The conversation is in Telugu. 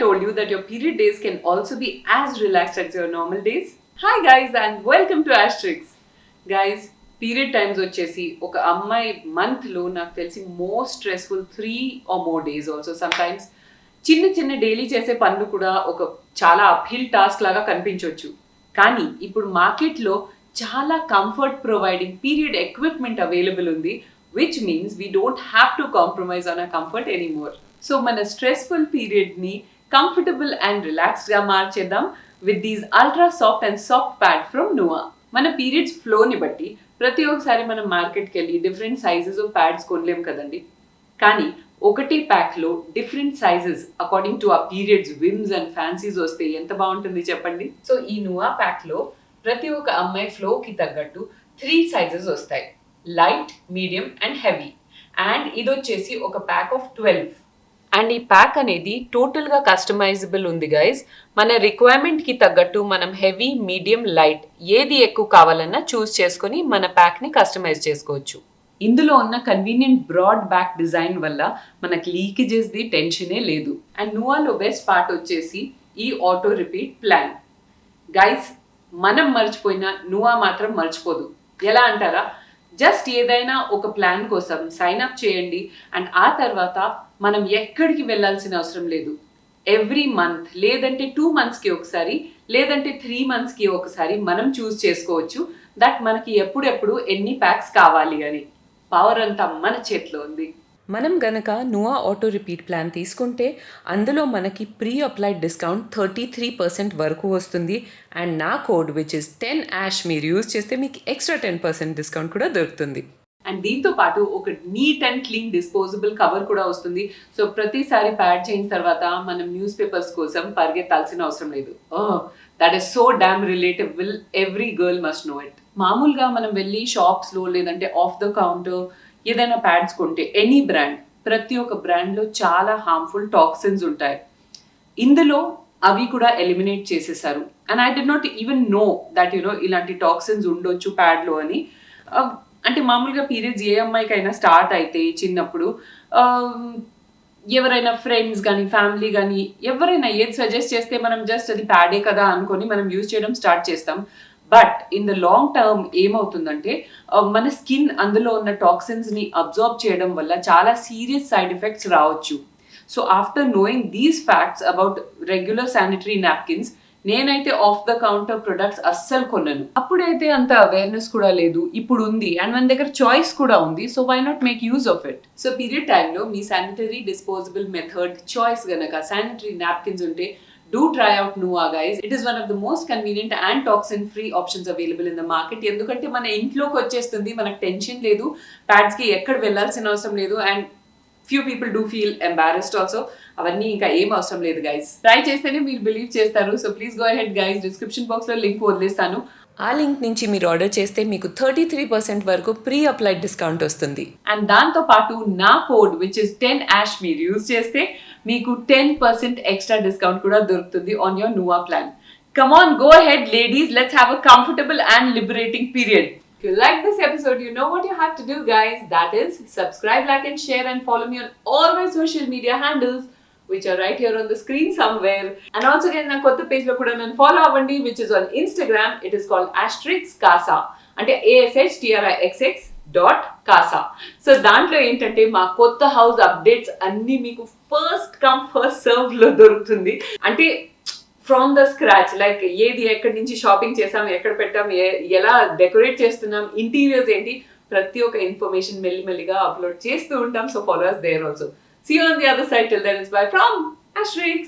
told you that your period days can also be as relaxed as your normal days? Hi guys and welcome to Ashtrixx. Guys, period times వచ్చేసి ఒక అమ్మాయి మంత్లో నాకు తెలిసి most stressful 3 or more days also. Sometimes చిన్న చిన్న డైలీ చేసే పనులు కూడా ఒక చాలా అప్హిల్ టాస్క్ లాగా కనిపించవచ్చు. కానీ ఇప్పుడు మార్కెట్లో చాలా comfort providing period equipment available ఉంది, which means we don't have to compromise on a comfort anymore. So మన స్ట్రెస్ఫుల్ పీరియడ్ని కంఫర్టబుల్ అండ్ రిలాక్స్డ్గా మార్చేద్దాం with these ultra soft and soft pad from Nuva. మన పీరియడ్స్ ఫ్లోని బట్టి ప్రతి ఒక్కసారి మనం మార్కెట్కి వెళ్ళి డిఫరెంట్ సైజెస్ ఆఫ్ ప్యాడ్స్ కొనలేం కదండి. కానీ ఒకటి ప్యాక్లో డిఫరెంట్ సైజెస్ అకార్డింగ్ టు ఆ పీరియడ్స్ విమ్స్ అండ్ ఫ్యాన్సీస్ వస్తే ఎంత బాగుంటుంది చెప్పండి. సో ఈ నువా ప్యాక్లో ప్రతి ఒక్క అమ్మాయి ఫ్లోకి తగ్గట్టు 3 సైజెస్ వస్తాయి, light, medium and heavy. And ఇది వచ్చేసి ఒక ప్యాక్ ఆఫ్ 12. అండ్ ఈ ప్యాక్ అనేది టోటల్గా కస్టమైజబుల్ ఉంది గైస్. మన రిక్వైర్మెంట్కి తగ్గట్టు మనం హెవీ, మీడియం, లైట్ ఏది ఎక్కువ కావాలన్నా చూస్ చేసుకొని మన ప్యాక్ని కస్టమైజ్ చేసుకోవచ్చు. ఇందులో ఉన్న కన్వీనియంట్ బ్రాడ్ బ్యాక్ డిజైన్ వల్ల మనకి లీకేజెస్ది టెన్షనే లేదు. అండ్ నువాలో బెస్ట్ పార్ట్ వచ్చేసి ఈ ఆటో రిపీట్ ప్లాన్. గైస్, మనం మర్చిపోయినా నువా మాత్రం మర్చిపోదు. ఎలా అంటారా? జస్ట్ ఏదైనా ఒక ప్లాన్ కోసం సైన్ అప్ చేయండి అండ్ ఆ తర్వాత మనం ఎక్కడికి వెళ్ళాల్సిన అవసరం లేదు. ఎవ్రీ మంత్ లేదంటే 2 monthsకి ఒకసారి లేదంటే 3 monthsకి ఒకసారి మనం చూస్ చేసుకోవచ్చు దట్ మనకి ఎప్పుడెప్పుడు ఎన్ని ప్యాక్స్ కావాలి అని. పవర్ అంతా మన చేతిలో ఉంది. మనం గనక నువా ఆటో రిపీట్ ప్లాన్ తీసుకుంటే అందులో మనకి ప్రీ అప్లైడ్ డిస్కౌంట్ 33% వరకు వస్తుంది. అండ్ నా కోడ్ విచ్ ఇస్ 10ASH మీరు యూజ్ చేస్తే మీకు ఎక్స్ట్రా 10% డిస్కౌంట్ కూడా దొరుకుతుంది. అండ్ దీంతో పాటు ఒక neat and clean disposable cover కూడా వస్తుంది. సో ప్రతిసారి ప్యాడ్ చేయిన తర్వాత మనం న్యూస్ పేపర్స్ కోసం పరిగెత్తాల్సిన అవసరం లేదు. That is so damn relatable, every girl must know it. మామూలుగా మనం వెళ్ళి షాప్స్లో లేదంటే ఆఫ్ ద కౌంటర్ ఏదైనా ప్యాడ్స్ కొంటే ఎనీ బ్రాండ్, ప్రతి ఒక్క బ్రాండ్లో చాలా హార్మ్ఫుల్ టాక్సిన్స్ ఉంటాయి. ఇందులో అవి కూడా ఎలిమినేట్ చేసేసారు. And I did not even know that ఇలాంటి టాక్సిన్స్ ఉండొచ్చు ప్యాడ్లో అని. అంటే మామూలుగా పీరియడ్స్ ఏ అమ్మాయికైనా స్టార్ట్ అయితే చిన్నప్పుడు ఎవరైనా ఫ్రెండ్స్ కానీ ఫ్యామిలీ కానీ ఎవరైనా ఏది సజెస్ట్ చేస్తే మనం జస్ట్ అది ప్యాడే కదా అనుకొని మనం యూజ్ చేయడం స్టార్ట్ చేస్తాం. But in the long term ఏమవుతుందంటే మన స్కిన్ అందులో ఉన్న టాక్సిన్స్ని అబ్జార్బ్ చేయడం వల్ల చాలా సీరియస్ సైడ్ ఎఫెక్ట్స్ రావచ్చు. So after knowing these facts about regular sanitary napkins, నేనైతే ఆఫ్ ద కౌంటర్ ప్రొడక్ట్స్ అస్సలు కొనను. అప్పుడైతే అంత అవేర్నెస్ కూడా లేదు, ఇప్పుడు ఉంది. అండ్ మన దగ్గర చాయిస్ కూడా ఉంది. So why not make use of it? So period టైంలో మీ శానిటరీ డిస్పోజబుల్ మెథడ్ చాయిస్ గనక శానిటరీ నాప్కిన్స్ ఉంటే do try out Nua guys. It is one of the most convenient and toxin free options available in the market. ఎందుకంటే మన ఇంట్లోకి వచ్చేస్తుంది, మనకు టెన్షన్ లేదు, ప్యాడ్స్కి ఎక్కడ వెళ్ళాల్సిన అవసరం లేదు. And few people do feel embarrassed also. అవన్నీ ఇంకా ఏం అవసరం లేదు గైస్. ట్రై చేస్తేనే మీరు బిలీవ్ చేస్తారు. So please go ahead guys, description బాక్స్లో లింక్ వదిలేస్తాను. ఆ లింక్ నుంచి మీరు ఆర్డర్ చేస్తే మీకు 33% వరకు ప్రీ అప్లైడ్ డిస్కౌంట్ వస్తుంది. అండ్ దాంతో పాటు నా కోడ్ విచ్ ఇస్ 10ASH మీరు యూజ్ చేస్తే మీకు 10% ఎక్స్ట్రా డిస్కౌంట్ కూడా దొరుకుతుంది on your Nuva plan. Come on, go ahead ladies, let's have a comfortable and liberating period. If you like this episode, you know what you have to do guys. That is subscribe, like and share and follow me on all my social media handles which are right here on the screen somewhere. And also again na kotta page lo kuda nan follow avandi which is on Instagram. It is called Ashtrixx Casa. Ante ASHTRIXX.Casa. So దాంట్లో ఏంటంటే మా కొత్త హౌస్ అప్డేట్స్ అన్నీ మీకు ఫస్ట్ కమ్ ఫస్ట్ సర్వ్ లో దొరుకుతుంది. అంటే ఫ్రమ్ ద స్క్రాచ్, లైక్ ఏది ఎక్కడి నుంచి షాపింగ్ చేసాం, ఎక్కడ పెట్టాం, ఎలా డెకరేట్ చేస్తున్నాం, ఇంటీరియర్స్ ఏంటి, ప్రతి ఒక్క ఇన్ఫర్మేషన్ మెల్లిమెల్లిగా అప్లోడ్ చేస్తూ ఉంటాం. So follow us there also. See you on the other side. Till then, it's bye from Ashtrixx.